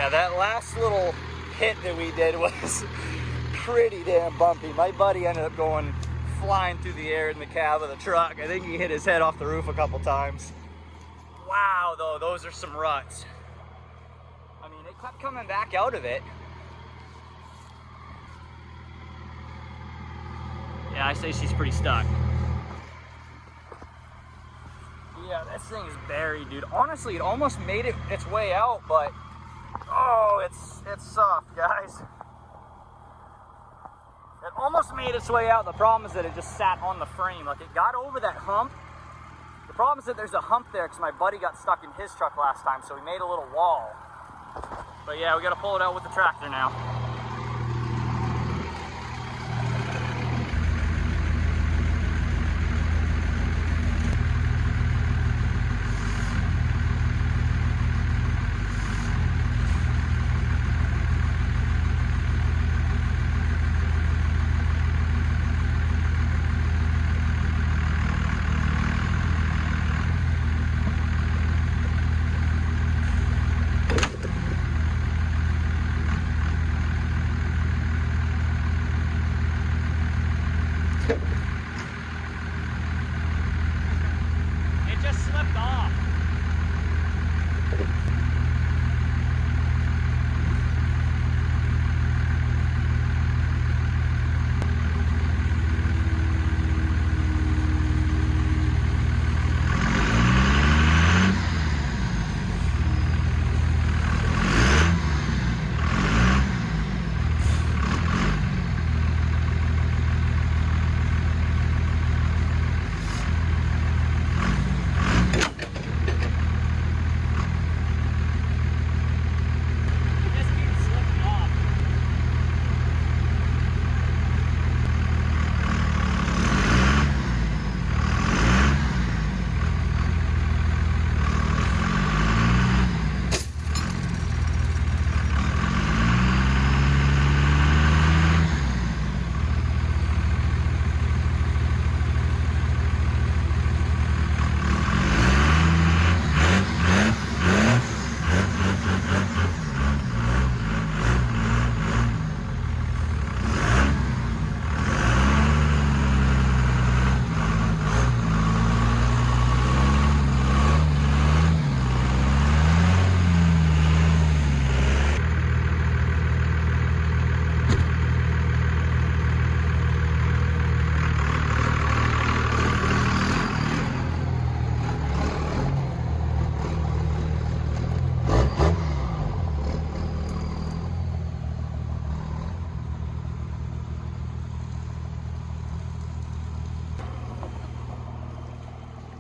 Yeah, that last little hit that we did was pretty damn bumpy. My buddy ended up going flying through the air in the cab of the truck. I think he hit his head off the roof a couple times. Wow, though, those are some ruts. I mean, it kept coming back out of it. Yeah, I say she's pretty stuck. Yeah, this thing is buried, dude. Honestly, it almost made its way out, but oh, it's soft, guys. It almost made its way out. The problem is that it just sat on the frame. Like, it got over that hump. The problem is that there's a hump there because my buddy got stuck in his truck last time, so we made a little wall. But yeah, we gotta pull it out with the tractor now.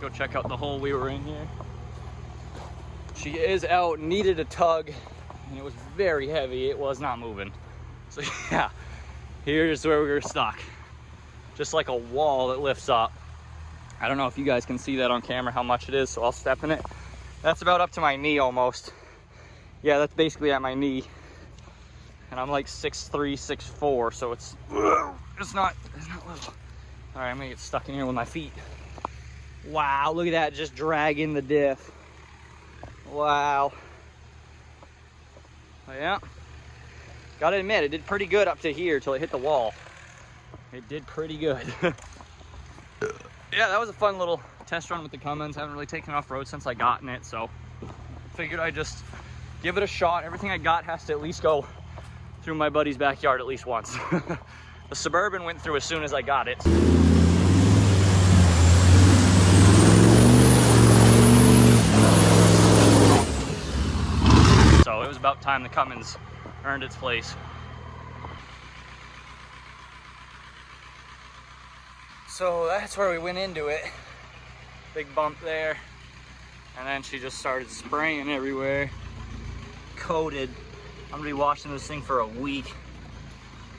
Go check out the hole we were in here. She is out, needed a tug, and it was very heavy. It was not moving. So yeah, here's where we were stuck. Just like a wall that lifts up. I don't know if you guys can see that on camera how much it is, so I'll step in it. That's about up to my knee almost. Yeah, that's basically at my knee. And I'm like 6'3", 6'4", so it's not little. All right, I'm gonna get stuck in here with my feet. Wow, look at that, just dragging the diff. Wow. Oh, yeah, gotta admit, it did pretty good up to here till it hit the wall. It did pretty good. Yeah, that was a fun little test run with the Cummins. Haven't really taken off road since I gotten it, so figured I'd just give it a shot. Everything I got has to at least go through my buddy's backyard at least once. The Suburban went through as soon as I got it. So it was about time the Cummins earned its place. So that's where we went into it. Big bump there. And then she just started spraying everywhere. Coated. I'm gonna be washing this thing for a week.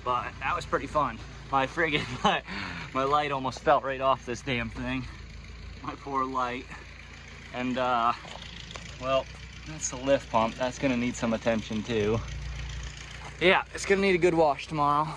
But that was pretty fun. My friggin' my light almost fell right off this damn thing. My poor light. And well, that's the lift pump. That's gonna need some attention too. Yeah, it's gonna need a good wash tomorrow.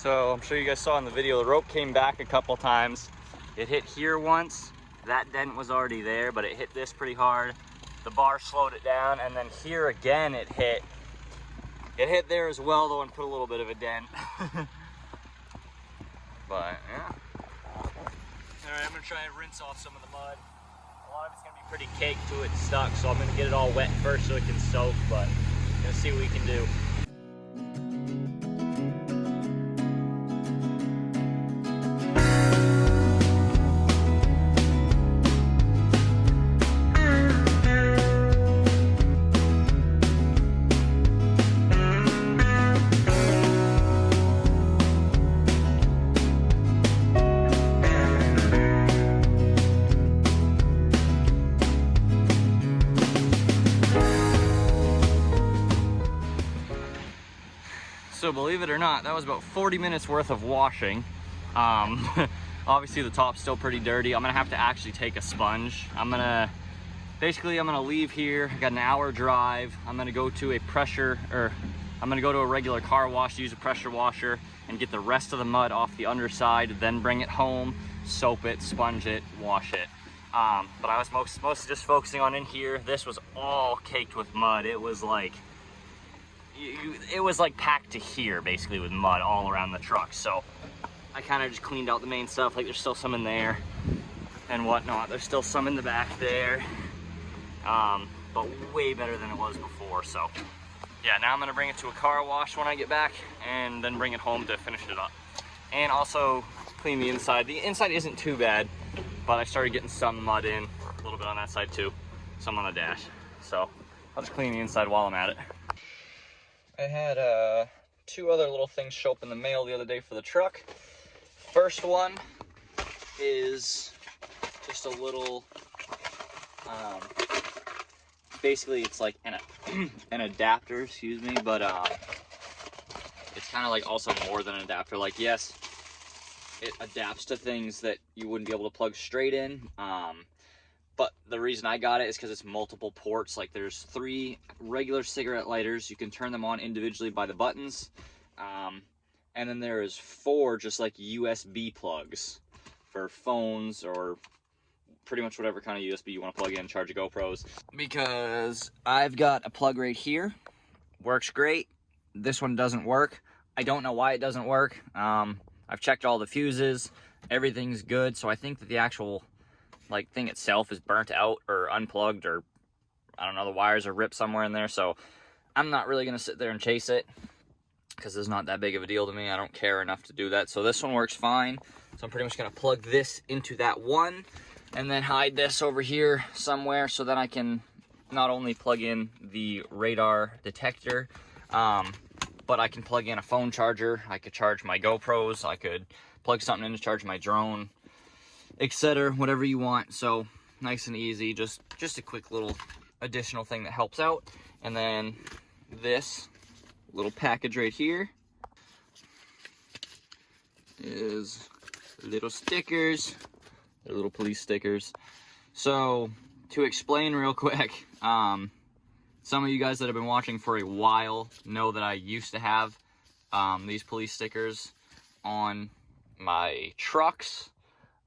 So I'm sure you guys saw in the video, the rope came back a couple times. It hit here once. That dent was already there, but it hit this pretty hard. The bar slowed it down, and then here again it hit. It hit there as well, though, and put a little bit of a dent. But yeah. Alright, I'm gonna try and rinse off some of the mud. A lot of it's gonna be pretty caked to it, stuck, so I'm gonna get it all wet first so it can soak, but I'm gonna see what we can do. So believe it or not, that was about 40 minutes worth of washing. Obviously the top's still pretty dirty. I'm gonna have to actually take a sponge. I'm gonna leave here. I got an hour drive. I'm gonna go to a regular car wash, use a pressure washer, and get the rest of the mud off the underside, then bring it home, soap it, sponge it, wash it. But I was mostly just focusing on in here. This was all caked with mud. It was like packed to here basically with mud all around the truck. So I kind of just cleaned out the main stuff. Like there's still some in there and whatnot. There's still some in the back there, but way better than it was before. So yeah, now I'm gonna bring it to a car wash when I get back and then bring it home to finish it up. And also clean the inside. The inside isn't too bad, but I started getting some mud in, a little bit on that side too, some on the dash. So I'll just clean the inside while I'm at it. I had two other little things show up in the mail the other day for the truck. First one is just a little, basically it's like an adapter, excuse me, but it's kind of like also more than an adapter. Like, yes, it adapts to things that you wouldn't be able to plug straight in. But the reason I got it is because it's multiple ports. Like there's 3 regular cigarette lighters. You can turn them on individually by the buttons. And then there is 4 just like USB plugs for phones or pretty much whatever kind of USB you want to plug in, charge your GoPros. Because I've got a plug right here. Works great. This one doesn't work. I don't know why it doesn't work. I've checked all the fuses. Everything's good. So I think that the actual like thing itself is burnt out or unplugged, or I don't know, the wires are ripped somewhere in there. So I'm not really gonna sit there and chase it because it's not that big of a deal to me. I don't care enough to do that. So this one works fine. So I'm pretty much gonna plug this into that one and then hide this over here somewhere so that I can not only plug in the radar detector, but I can plug in a phone charger. I could charge my GoPros. I could plug something in to charge my drone, etc., whatever you want. So nice and easy, just a quick little additional thing that helps out. And then this little package right here is little stickers. They're little police stickers. So to explain real quick, some of you guys that have been watching for a while know that I used to have these police stickers on my trucks.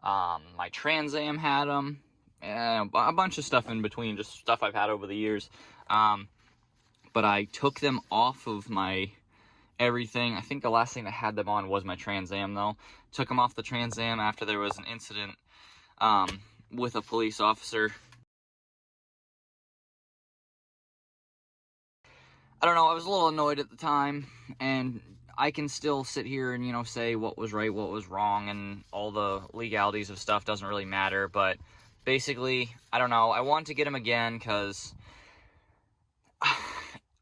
My Trans Am had them, and a bunch of stuff in between, just stuff I've had over the years. But I took them off of my everything. I think the last thing that had them on was my Trans Am, though. Took them off the Trans Am after there was an incident with a police officer. I don't know, I was a little annoyed at the time, and I can still sit here and, you know, say what was right, what was wrong, and all the legalities of stuff doesn't really matter. But basically, I don't know, I want to get them again because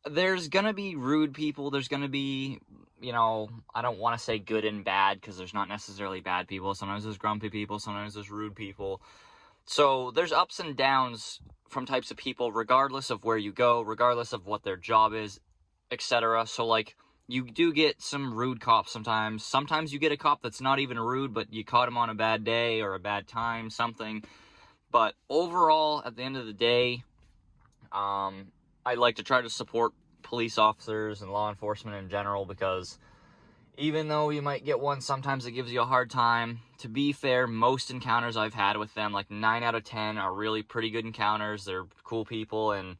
there's gonna be rude people. There's gonna be, you know, I don't want to say good and bad because there's not necessarily bad people. Sometimes there's grumpy people, sometimes there's rude people. So there's ups and downs from types of people regardless of where you go, regardless of what their job is, etc. So like, you do get some rude cops sometimes. Sometimes you get a cop that's not even rude, but you caught him on a bad day or a bad time, something. But overall, at the end of the day, I like to try to support police officers and law enforcement in general, because even though you might get one sometimes that gives you a hard time. To be fair, most encounters I've had with them, like 9 out of 10, are really pretty good encounters. They're cool people, and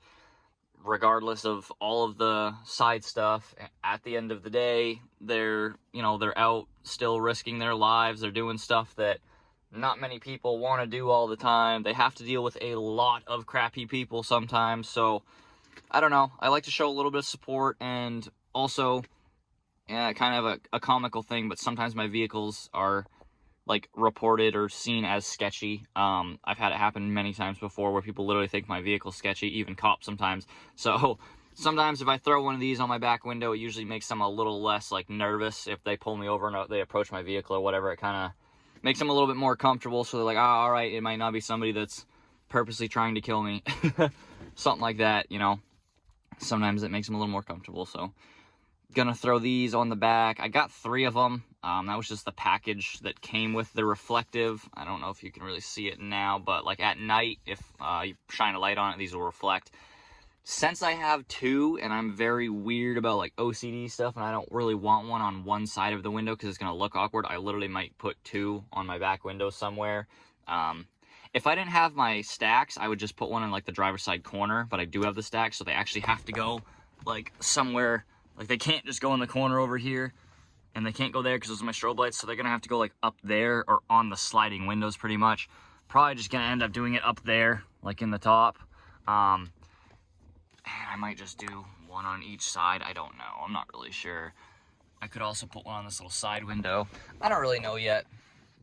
regardless of all of the side stuff, at the end of the day, they're out still risking their lives. They're doing stuff that not many people want to do all the time. They have to deal with a lot of crappy people sometimes. So, I don't know. I like to show a little bit of support, and also, kind of a comical thing, but sometimes my vehicles are like reported or seen as sketchy. I've had it happen many times before where people literally think my vehicle's sketchy, even cops sometimes. So sometimes if I throw one of these on my back window, it usually makes them a little less like nervous. If they pull me over and they approach my vehicle or whatever, it kind of makes them a little bit more comfortable. So they're like, oh, all right, it might not be somebody that's purposely trying to kill me. Something like that, you know. Sometimes it makes them a little more comfortable. So gonna throw these on the back. I got 3 of them. That was just the package that came with the reflective. I don't know if you can really see it now, but like at night, if you shine a light on it, these will reflect. Since I have 2, and I'm very weird about like OCD stuff, and I don't really want one on one side of the window because it's gonna look awkward, I literally might put 2 on my back window somewhere. If I didn't have my stacks, I would just put one in like the driver's side corner, but I do have the stacks, so they actually have to go like somewhere. Like they can't just go in the corner over here, and they can't go there because those are my strobe lights, so they're gonna have to go like up there or on the sliding windows pretty much. Probably just gonna end up doing it up there, like in the top. And I might just do one on each side. I don't know. I'm not really sure. I could also put one on this little side window. I don't really know yet.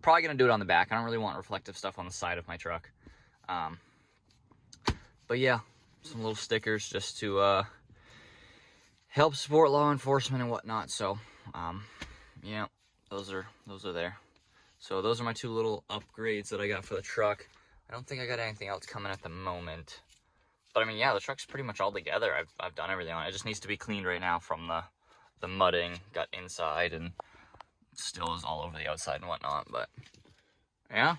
Probably gonna do it on the back. I don't really want reflective stuff on the side of my truck. But yeah, some little stickers just to help support law enforcement and whatnot. So yeah, those are there. So those are my 2 little upgrades that I got for the truck. I don't think I got anything else coming at the moment. But I mean, yeah, the truck's pretty much all together. I've done everything on it. It just needs to be cleaned right now from the mudding. Got inside and still is all over the outside and whatnot. But yeah,